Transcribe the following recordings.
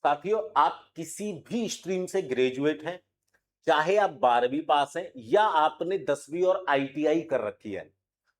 साथियों, आप किसी भी स्ट्रीम से ग्रेजुएट हैं, चाहे आप 12वीं पास हैं या आपने 10वीं और आईटीआई कर रखी है,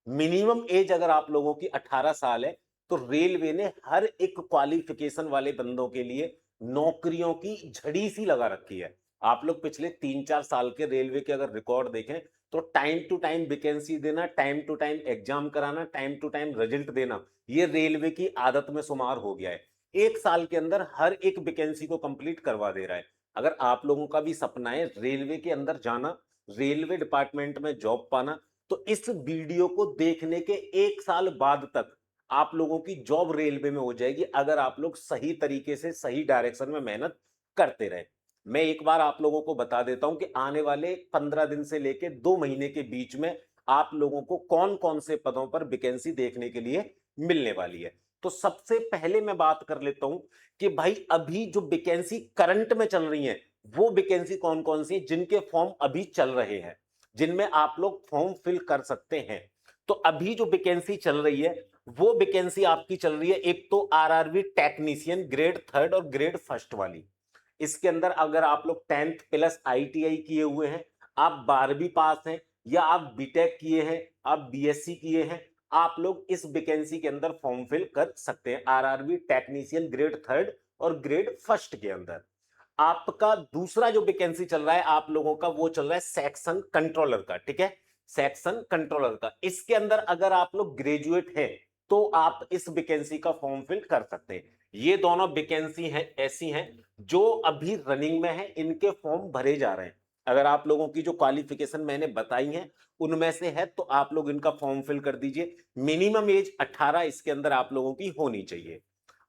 मिनिमम एज अगर आप लोगों की 18 साल है, तो रेलवे ने हर एक क्वालिफिकेशन वाले बंदों के लिए नौकरियों की झड़ी सी लगा रखी है। आप लोग पिछले 3-4 साल के रेलवे के अगर रिकॉर्ड देखें, तो टाइम टू टाइम वैकेंसी देना, टाइम टू टाइम एग्जाम कराना, टाइम टू टाइम रिजल्ट देना, ये रेलवे की आदत में शुमार हो गया है। 1 साल के अंदर हर एक वैकेंसी को कंप्लीट करवा दे रहा है। अगर आप लोगों का भी सपना है रेलवे के अंदर जाना, रेलवे डिपार्टमेंट में जॉब पाना, तो इस वीडियो को देखने के 1 साल बाद तक आप लोगों की जॉब रेलवे में हो जाएगी, अगर आप लोग सही तरीके से सही डायरेक्शन में मेहनत करते रहे। मैं एक बार आप लोगों को बता देता हूं कि आने वाले 15 दिन से लेके 2 महीने के बीच में आप लोगों को कौन कौन से पदों पर वैकेंसी देखने के लिए मिलने वाली है। तो सबसे पहले मैं बात कर लेता हूं कि भाई अभी जो वैकेंसी करंट में चल रही है, वो वैकेंसी कौन कौन सी है जिनके फॉर्म अभी चल रहे हैं, जिनमें आप लोग फॉर्म फिल कर सकते हैं। तो अभी जो वैकेंसी चल रही है, वो वैकेंसी आपकी चल रही है, एक तो आरआरबी टेक्नीशियन ग्रेड 3 और ग्रेड 1 वाली। इसके अंदर अगर आप लोग 10th प्लस आईटीआई किए हुए हैं, आप 12वीं पास हैं या आप बीटेक किए हैं, आप बीएससी किए हैं, आप लोग इस वैकेंसी के अंदर फॉर्म फिल कर सकते हैं आरआरबी टेक्नीशियन ग्रेड 3 और ग्रेड 1 के अंदर। आपका दूसरा जो वैकेंसी चल रहा है आप लोगों का, वो चल रहा है सेक्शन कंट्रोलर का। ठीक है, सेक्शन कंट्रोलर का, इसके अंदर अगर आप लोग ग्रेजुएट हैं तो आप इस वैकेंसी का फॉर्म फिल कर सकते हैं। ये दोनों वैकेंसी हैं ऐसी हैं जो अभी रनिंग में है, इनके फॉर्म भरे जा रहे हैं। अगर आप लोगों की जो क्वालिफिकेशन मैंने बताई है उनमें से है तो आप लोग इनका फॉर्म फिल कर दीजिए। मिनिमम एज 18 इसके अंदर आप लोगों की होनी चाहिए।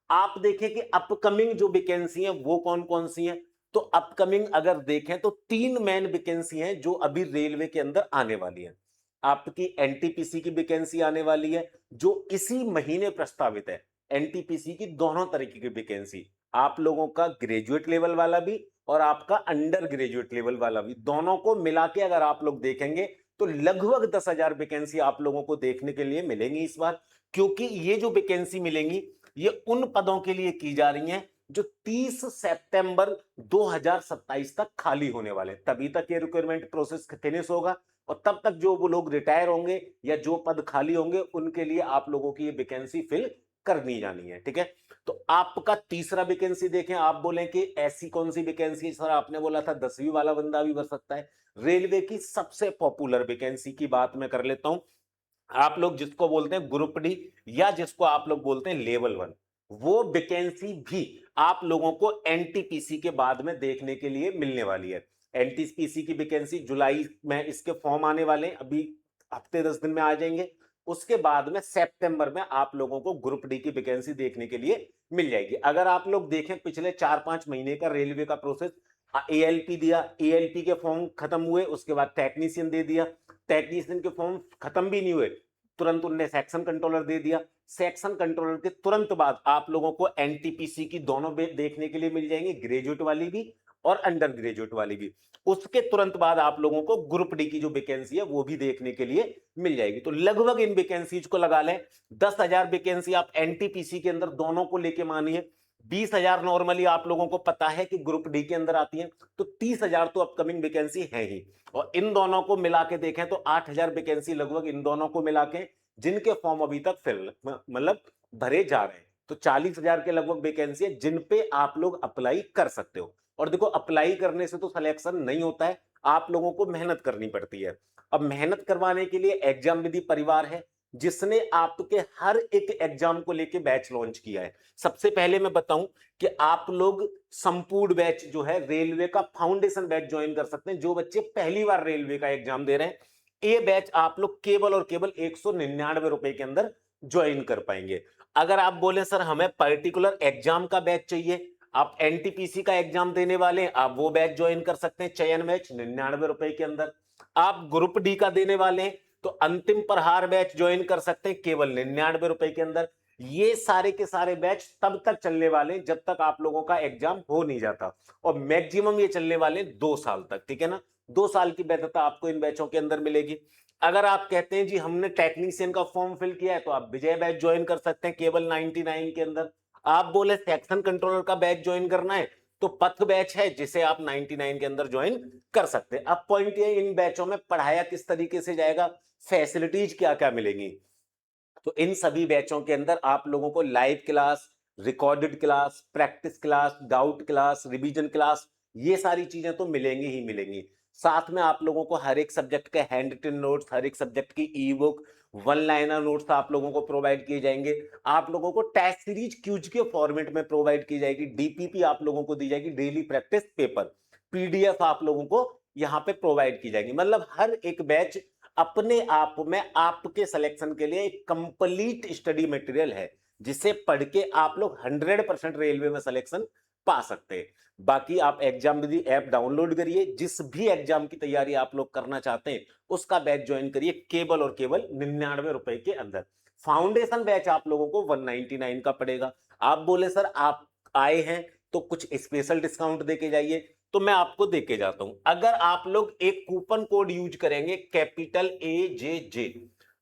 आप देखें कि अपकमिंग जो वैकेंसी है वो कौन कौन सी हैं, तो अपकमिंग अगर देखें तो 3 मेन वैकेंसी हैं जो अभी रेलवे के अंदर आने वाली है। आपकी एनटीपीसी की वैकेंसी आने वाली है जो इसी महीने प्रस्तावित है। एनटीपीसी की दोनों तरीके की वैकेंसी, आप लोगों का ग्रेजुएट लेवल वाला भी और आपका अंडर ग्रेजुएट लेवल वाला भी, दोनों को मिला के अगर आप लोग देखेंगे तो लगभग 10,000 वैकेंसी आप लोगों को देखने के लिए मिलेंगी इस बार। क्योंकि ये जो वैकेंसी मिलेंगी ये उन पदों के लिए की जा रही हैं जो 30 सितंबर 2027 तक खाली होने वाले, तभी तक ये रिक्वायरमेंट प्रोसेस फिनिश होगा और तब तक जो वो लोग रिटायर होंगे या जो पद खाली होंगे उनके लिए आप लोगों की ये वैकेंसी फिल करनी जानी है। ठीक है, तो आपका तीसरा वैकेंसी देखें, आप बोलें कि ऐसी कौन सी वैकेंसी सर, आपने बोला था 10वीं वाला बंदा भी भर सकता है। रेलवे की सबसे पॉपुलर वैकेंसी की बात मैं कर लेता हूं। आप लोग जिसको बोलते हैं ग्रुप डी या जिसको आप लोग बोलते हैं लेवल 1, वो वैकेंसी भी आप लोगों को एनटीपीसी के बाद में देखने के लिए मिलने वाली है। एनटीपीसी की वैकेंसी जुलाई में इसके फॉर्म आने वाले हैं, अभी हफ्ते 10 दिन में आ जाएंगे। उसके बाद में सितंबर में आप लोगों को ग्रुप डी की वैकेंसी देखने के लिए मिल जाएगी। अगर आप लोग देखें पिछले 4-5 महीने का रेलवे का प्रोसेस, एएलपी दिया, एएलपी के फॉर्म खत्म हुए, उसके बाद टेक्नीशियन दे दिया, टेक्नीशियन के फॉर्म खत्म भी नहीं हुए, तुरंत उनने सेक्शन कंट्रोलर दे दिया। सेक्शन कंट्रोलर के तुरंत बाद आप लोगों को एनटीपीसी की दोनों देखने के लिए मिल जाएंगे, ग्रेजुएट वाली भी और अंडर ग्रेजुएट वाली भी। उसके तुरंत बाद आप लोगों को ग्रुप डी की जो वैकेंसी है वो भी देखने के लिए मिल जाएगी। तो लगभग इन वैकेंसीज को लगा लें 10,000 वैकेंसी आप एनटीपीसी के अंदर दोनों को लेके मानिए। 20,000 नॉर्मली आप लोगों को पता है कि ग्रुप डी के अंदर आती है, तो 30,000 तो अपकमिंग वैकेंसी है ही। और इन दोनों को मिला के देखें तो 8,000 वैकेंसी लगभग इन दोनों को मिला के जिनके फॉर्म अभी तक फिल मतलब भरे जा रहे हैं, तो 40,000 के लगभग वैकेंसी है जिन पे आप लोग अप्लाई कर सकते हो। और देखो, अप्लाई करने से तो सिलेक्शन नहीं होता है, आप लोगों को मेहनत करनी पड़ती है। अब मेहनत करवाने के लिए एग्जाम विधि परिवार है जिसने आपके हर एक एग्जाम को लेके बैच लॉन्च किया है। सबसे पहले मैं बताऊं कि आप लोग संपूर्ण बैच जो है रेलवे का फाउंडेशन बैच ज्वाइन कर सकते हैं। जो बच्चे पहली बार रेलवे का एग्जाम दे रहे हैं, ये बैच आप लोग केवल और केवल 199 रुपए के अंदर ज्वाइन कर पाएंगे। अगर आप बोले सर हमें पर्टिकुलर एग्जाम का बैच चाहिए, आप एनटीपीसी का एग्जाम देने वाले हैं, आप वो बैच ज्वाइन कर सकते हैं, चयन बैच 99 रुपए के अंदर। आप ग्रुप डी का देने वाले हैं तो अंतिम प्रहार बैच ज्वाइन कर सकते हैं केवल 99 रुपए के अंदर। ये सारे के सारे बैच तब तक चलने वाले जब तक आप लोगों का एग्जाम हो नहीं जाता, और मैक्सिमम ये चलने वाले 2 साल तक। ठीक है ना, 2 साल की वैधता आपको इन बैचों के अंदर मिलेगी। अगर आप कहते हैं जी हमने टेक्नीशियन का फॉर्म फिल किया है तो आप विजय बैच ज्वाइन कर सकते हैं केवल 99 के अंदर। आप बोले सेक्शन कंट्रोलर का बैच ज्वाइन करना है तो पथ बैच है जिसे आप 99 के अंदर ज्वाइन कर सकते हैं। अब पॉइंट ये, इन बैचों में पढ़ाया किस तरीके से जाएगा, फैसिलिटीज क्या क्या मिलेंगी। तो इन सभी बैचों के अंदर आप लोगों को live class, recorded class, practice class, doubt class, revision class, ये सारी चीजें तो मिलेंगी ही मिलेंगी। साथ में आप लोगों को हर एक सब्जेक्ट के हैंड रिटन नोट्स, हर एक सब्जेक्ट की ई बुक, वन लाइनर नोट्स आप लोगों को प्रोवाइड किए जाएंगे। आप लोगों को टेस्ट सीरीज क्यूज के फॉर्मेट में प्रोवाइड की जाएगी। डीपीपी आप लोगों को दी जाएगी, डेली प्रैक्टिस पेपर, पीडीएफ आप लोगों को यहां पे प्रोवाइड की जाएगी। मतलब हर एक बैच अपने आप में आपके सिलेक्शन के लिए एक कंप्लीट स्टडी मटेरियल है जिसे पढ़ के आप लोग 100% रेलवे में सिलेक्शन पा सकते हैं। बाकी आप एग्जाम विधि ऐप डाउनलोड करिए, जिस भी एग्जाम की तैयारी आप लोग करना चाहते हैं उसका बैच ज्वाइन करिए केवल और केवल 99 रुपए के अंदर। फाउंडेशन बैच आप लोगों को 199 का पड़ेगा। आप बोले सर आप आए हैं तो कुछ स्पेशल डिस्काउंट देके जाइए, तो मैं आपको देके जाता हूं। अगर आप लोग एक कूपन कोड यूज करेंगे कैपिटल AJJ,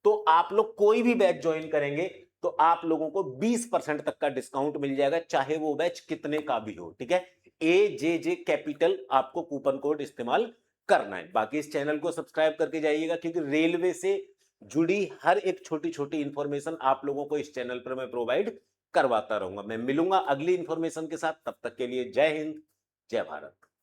तो आप लोग कोई भी बैच ज्वाइन करेंगे तो आप लोगों को 20% तक का डिस्काउंट मिल जाएगा, चाहे वो बैच कितने का भी हो। ठीक है, AJJ कैपिटल आपको कूपन कोड इस्तेमाल करना है। बाकी इस चैनल को सब्सक्राइब करके जाइएगा, क्योंकि रेलवे से जुड़ी हर एक छोटी छोटी इंफॉर्मेशन आप लोगों को इस चैनल पर मैं प्रोवाइड करवाता रहूंगा। मैं मिलूंगा अगली इंफॉर्मेशन के साथ, तब तक के लिए जय हिंद, जय भारत।